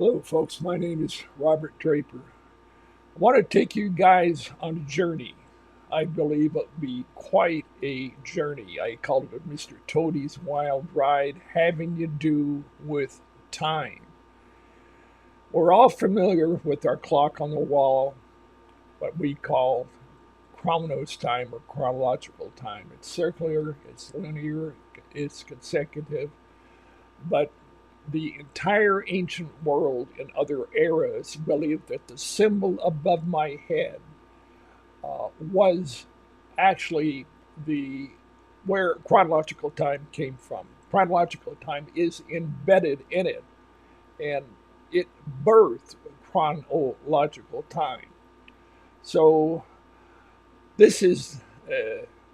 Hello, folks. My name is Robert Draper. I want to take you guys on a journey. I believe it'll be quite a journey. I called it a Mr. Toadie's Wild Ride, having to do with time. We're all familiar with our clock on the wall, what we call chronos time or chronological time. It's circular, it's linear, it's consecutive, but the entire ancient world in other eras believed that the symbol above my head was actually the where chronological time came from. Chronological time is embedded in it, and it birthed chronological time. So this is,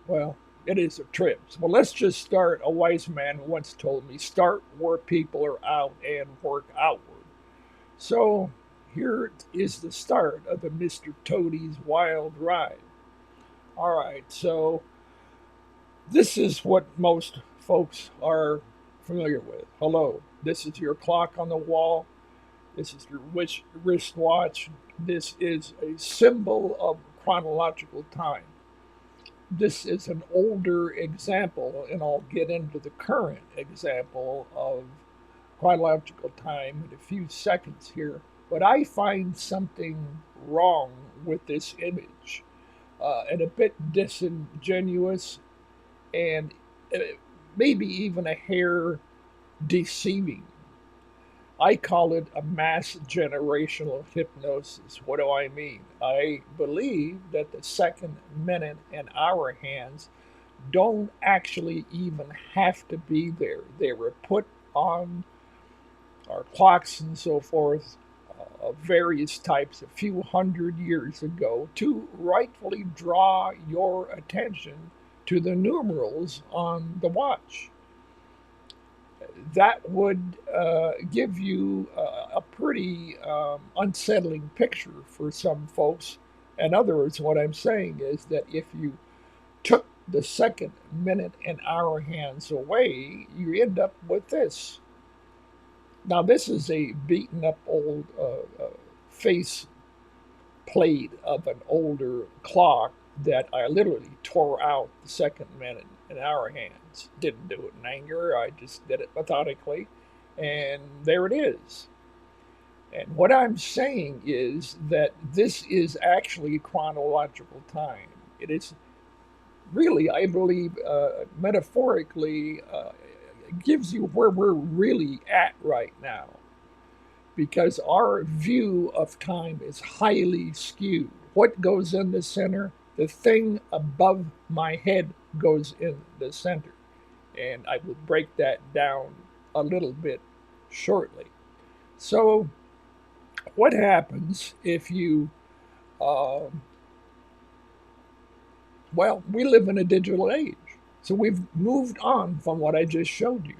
well, it is a trip. Well, let's just start. A wise man once told me, start where people are out and work outward. So here is the start of the Mr. Toadie's Wild Ride. All right, so this is what most folks are familiar with. Hello, this is your clock on the wall. This is your wristwatch. This is a symbol of chronological time. This is an older example, and I'll get into the current example of chronological time in a few seconds here. But I find something wrong with this image and a bit disingenuous and uh, maybe even a hair deceiving. I call it a mass generational hypnosis. What do I mean? I believe that the second, minute, and hour hands don't actually even have to be there. They were put on our clocks and so forth of various types a few hundred years ago to rightfully draw your attention to the numerals on the watch. That would give you a pretty unsettling picture for some folks. In other words, what I'm saying is that if you took the second, minute, and hour hands away, you end up with this. Now, this is a beaten up old face plate of an older clock that I literally tore out the second, minute, and hour hands. Didn't do it in anger, I just did it methodically. And there it is. And what I'm saying is that this is actually chronological time. It is really, I believe, metaphorically, gives you where we're really at right now because our view of time is highly skewed. What goes in the center? The thing above my head goes in the center. And I will break that down a little bit shortly. So, what happens if you, uh, well, we live in a digital age. So, we've moved on from what I just showed you.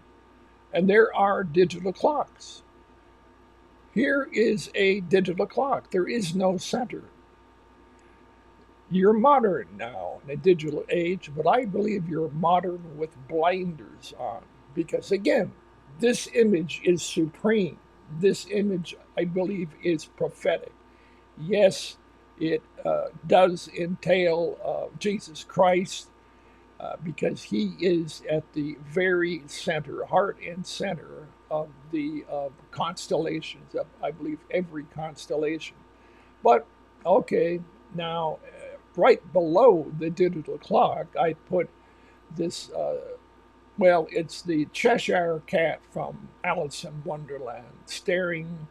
And there are digital clocks. Here is a digital clock. There is no center. You're modern now in a digital age, but I believe you're modern with blinders on. Because again, this image is supreme. This image, I believe, is prophetic. Yes, it does entail Jesus Christ because he is at the very center, heart and center of the constellations, of, I believe, every constellation. But, okay, now, right below the digital clock, I put this, well, it's the Cheshire Cat from Alice in Wonderland, staring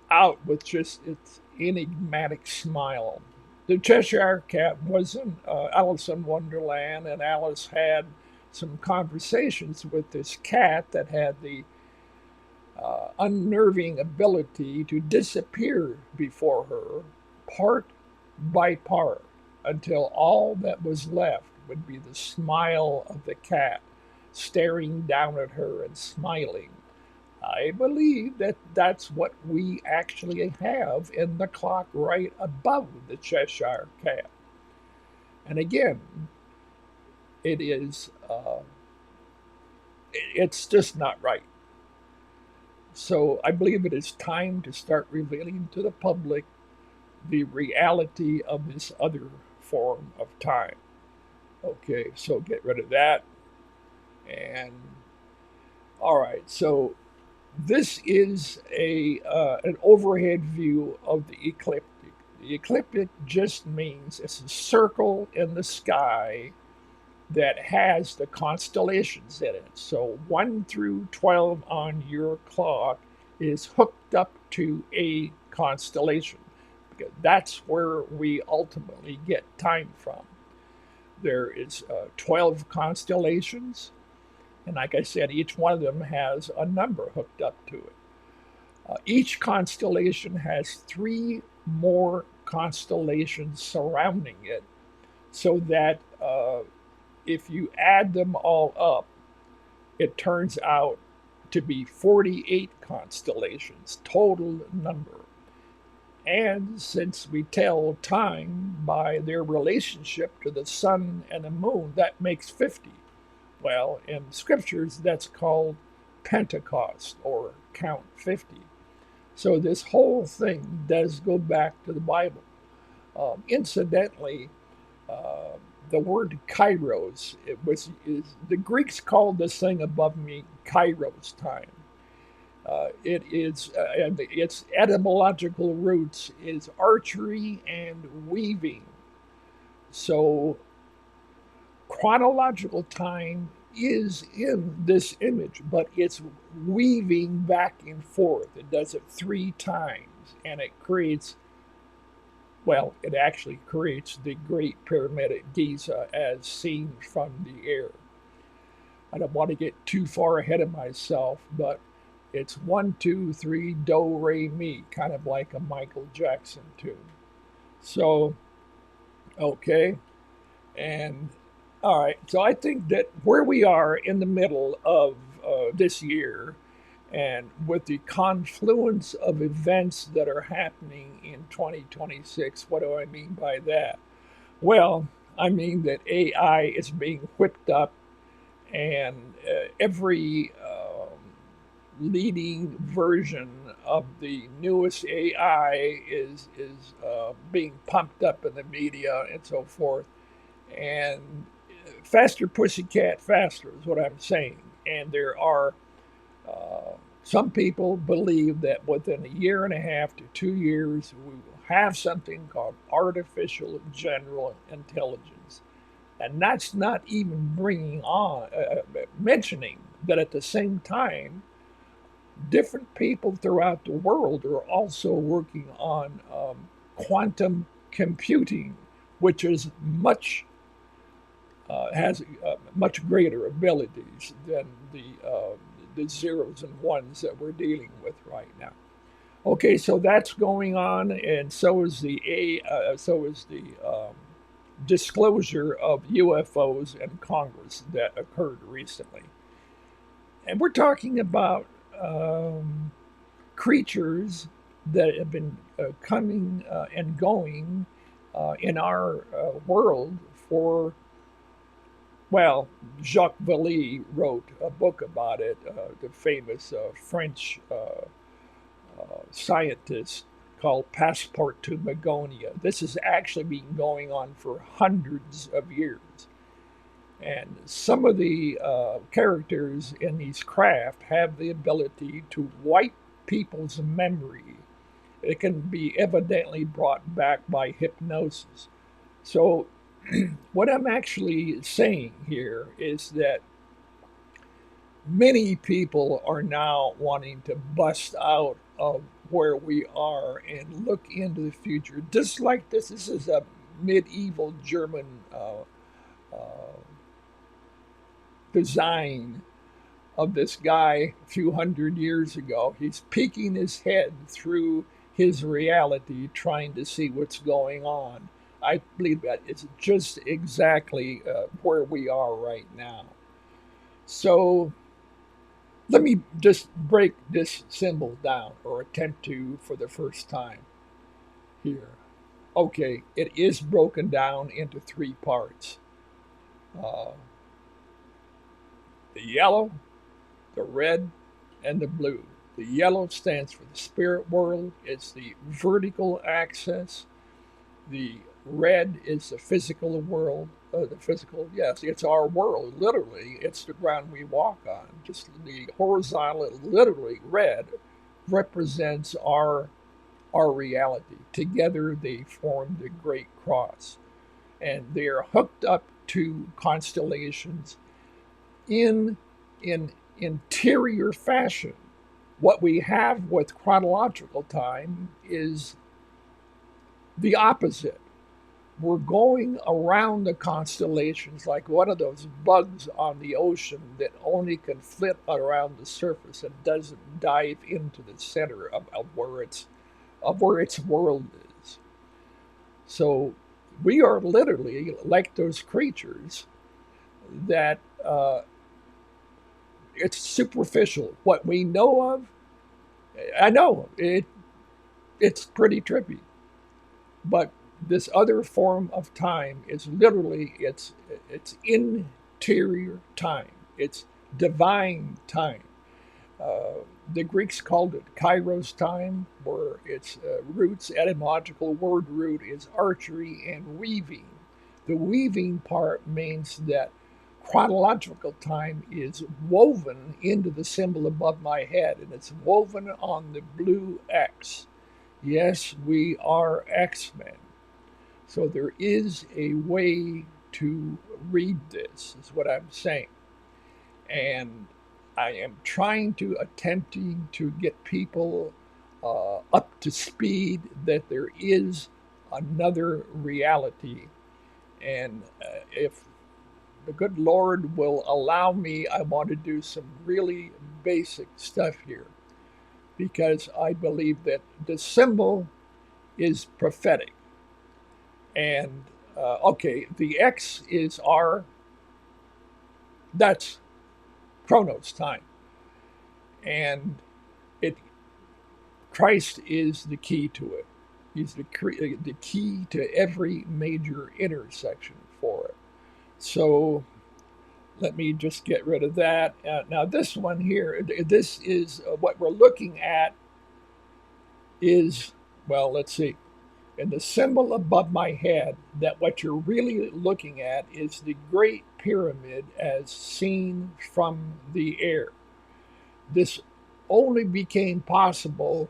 out with just its enigmatic smile. The Cheshire Cat was in Alice in Wonderland, and Alice had some conversations with this cat that had the unnerving ability to disappear before her, part by part, until all that was left would be the smile of the cat staring down at her and smiling. I believe that that's what we actually have in the clock right above the Cheshire Cat. And again, it is, it's just not right. So I believe it is time to start revealing to the public the reality of this other form of time. Okay, so get rid of that. And all right, so this is a an overhead view of the ecliptic. The ecliptic just means it's a circle in the sky that has the constellations in it. So 1 through 12 on your clock is hooked up to a constellation, because that's where we ultimately get time from. There is 12 constellations, and like I said, each one of them has a number hooked up to it. Each constellation has three more constellations surrounding it, so that if you add them all up, it turns out to be 48 constellations, total number. And since we tell time by their relationship to the sun and the moon, that makes 50. Well, in scriptures, that's called Pentecost or count 50. So this whole thing does go back to the Bible. Incidentally, uh, the word kairos, the Greeks called this thing above me kairos time. And its etymological roots is archery and weaving. So chronological time is in this image, but it's weaving back and forth. It does it three times, and it creates, well, it actually creates the Great Pyramid at Giza as seen from the air. I don't want to get too far ahead of myself, but it's 1, 2, 3, do, re, mi, kind of like a Michael Jackson tune. So, okay. And all right. So I think that where we are in the middle of this year, and with the confluence of events that are happening in 2026, what do I mean by that? Well, I mean that AI is being whipped up, and every leading version of the newest AI is being pumped up in the media and so forth. And faster, pussycat, faster is what I'm saying. And there are uh, some people believe that within a year and a half to 2 years, we will have something called artificial general intelligence. And that's not even bringing on, mentioning that at the same time, different people throughout the world are also working on quantum computing, which is much has much greater abilities than the zeros and ones that we're dealing with right now. Okay, so that's going on, and so is the disclosure of UFOs in Congress that occurred recently, and we're talking about um, creatures that have been coming and going in our world for, well, Jacques Vallée wrote a book about it, the famous French scientist, called Passport to Magonia. This has actually been going on for hundreds of years. And some of the characters in these craft have the ability to wipe people's memory. It can be evidently brought back by hypnosis. So, what I'm actually saying here is that many people are now wanting to bust out of where we are and look into the future. Just like this is a medieval German uh, design of this guy a few hundred years ago. He's peeking his head through his reality, trying to see what's going on. I believe that it's just exactly where we are right now. So let me just break this symbol down, or attempt to for the first time here. Okay, it is broken down into three parts: uh, the yellow, the red, and the blue. The yellow stands for the spirit world. It's the vertical axis. The red is the physical world. The physical, yes, it's our world. Literally, it's the ground we walk on. Just the horizontal, literally red, represents our reality. Together, they form the Great Cross, and they are hooked up to constellations in interior fashion. What we have with chronological time is the opposite. We're going around the constellations like one of those bugs on the ocean that only can flit around the surface and doesn't dive into the center of where its world is. So we are literally like those creatures that it's superficial. What we know of, I know it's pretty trippy, but this other form of time is literally it's interior time. It's divine time. The Greeks called it Kairos time, where its roots, etymological word root, is archery and weaving. The weaving part means that chronological time is woven into the symbol above my head, and it's woven on the blue X. Yes, we are X Men. So there is a way to read this, is what I'm saying. And I am trying to attempting to get people up to speed that there is another reality. And if the good Lord will allow me, I want to do some really basic stuff here because I believe that the symbol is prophetic. And okay, the X is our, that's Chronos time. And it Christ is the key to it. He's the key to every major intersection for it. So let me just get rid of that. Now this one here, this is what we're looking at is, well, let's see. And the symbol above my head, that what you're really looking at is the Great Pyramid as seen from the air. This only became possible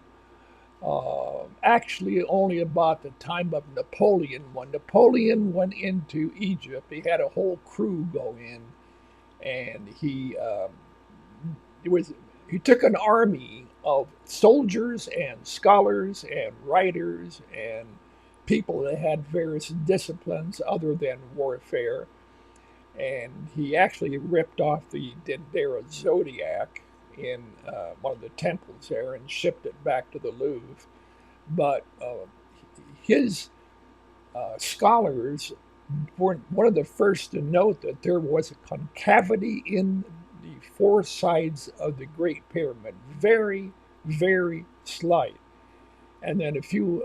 actually only about the time of Napoleon. When Napoleon went into Egypt, he had a whole crew go in, and it was he took an army of soldiers and scholars and writers and people that had various disciplines other than warfare, and he actually ripped off the Dendera zodiac in one of the temples there and shipped it back to the Louvre. But his scholars were one of the first to note that there was a concavity in the four sides of the Great Pyramid, very, very slight. And then a few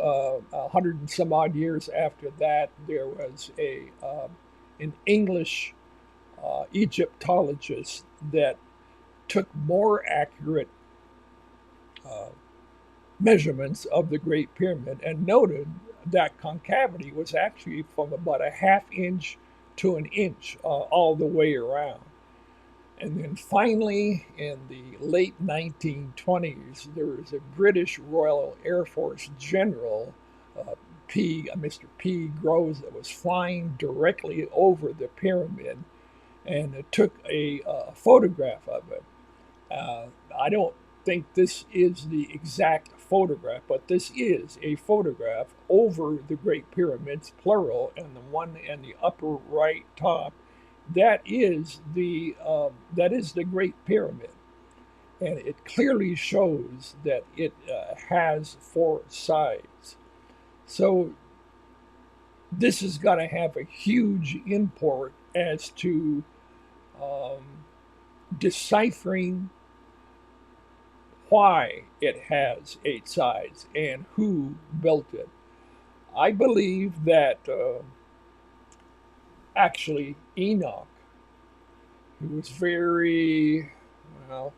100 and some odd years after that, there was a an English Egyptologist that took more accurate uh, measurements of the Great Pyramid and noted that concavity was actually from about a half inch to an inch all the way around. And then finally, in the late 1920s, there was a British Royal Air Force general, Mr. P. Groves, that was flying directly over the pyramid and it took a photograph of it. I don't think this is the exact photograph, but this is a photograph over the Great Pyramids, plural, and the one in the upper right top. That is the Great Pyramid, and it clearly shows that it has four sides. So this is going to have a huge import as to um, deciphering why it has eight sides and who built it. I believe that actually Enoch, who was very, well,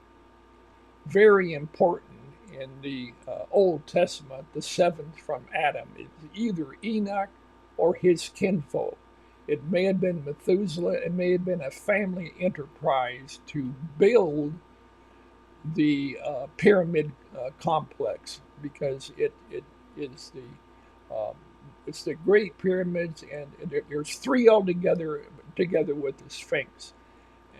very important in the Old Testament, the seventh from Adam, is either Enoch or his kinfolk. It may have been Methuselah, it may have been a family enterprise to build the pyramid complex, because it is um, it's the Great Pyramids, and there's three altogether together with the Sphinx,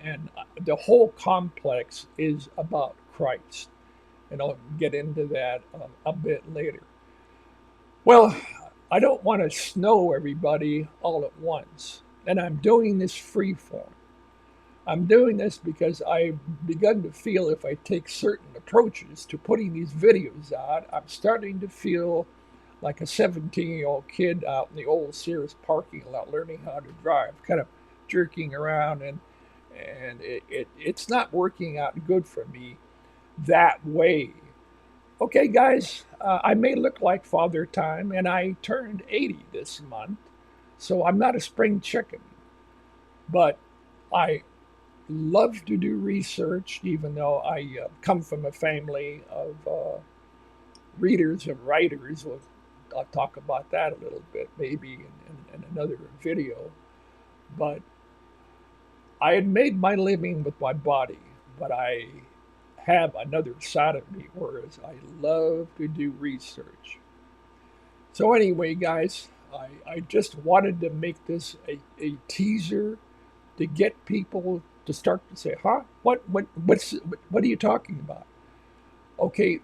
and the whole complex is about Christ, and I'll get into that a bit later. Well, I don't want to snow everybody all at once, and I'm doing this free form. I'm doing this because I've begun to feel if I take certain approaches to putting these videos out, I'm starting to feel like a 17-year-old kid out in the old Sears parking lot learning how to drive, kind of jerking around, and it's not working out good for me that way. Okay, guys, I may look like Father Time, and I turned 80 this month, so I'm not a spring chicken, but I love to do research, even though I come from a family of readers and writers. I'll talk about that a little bit, maybe in another video. But I had made my living with my body, but I have another side of me, whereas I love to do research. So, anyway, guys, I just wanted to make this a teaser to get people to start to say, "Huh? What are you talking about?" Okay,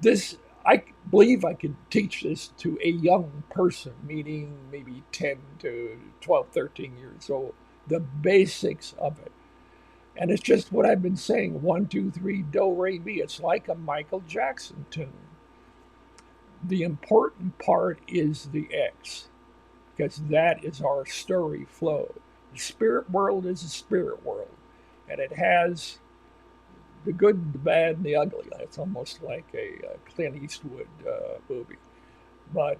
this I believe I could teach this to a young person, meaning maybe 10 to 12, 13 years old, the basics of it. And it's just what I've been saying: one, two, three, do, re, mi. It's like a Michael Jackson tune. The important part is the X, because that is our story flow. The spirit world is a spirit world, and it has the good, the bad, and the ugly. It's almost like a Clint Eastwood movie. But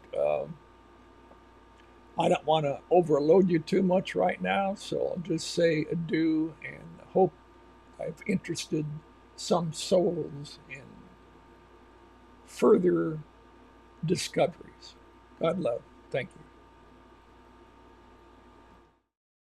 I don't want to overload you too much right now, so I'll just say adieu and hope I've interested some souls in further discoveries. God love. Thank you.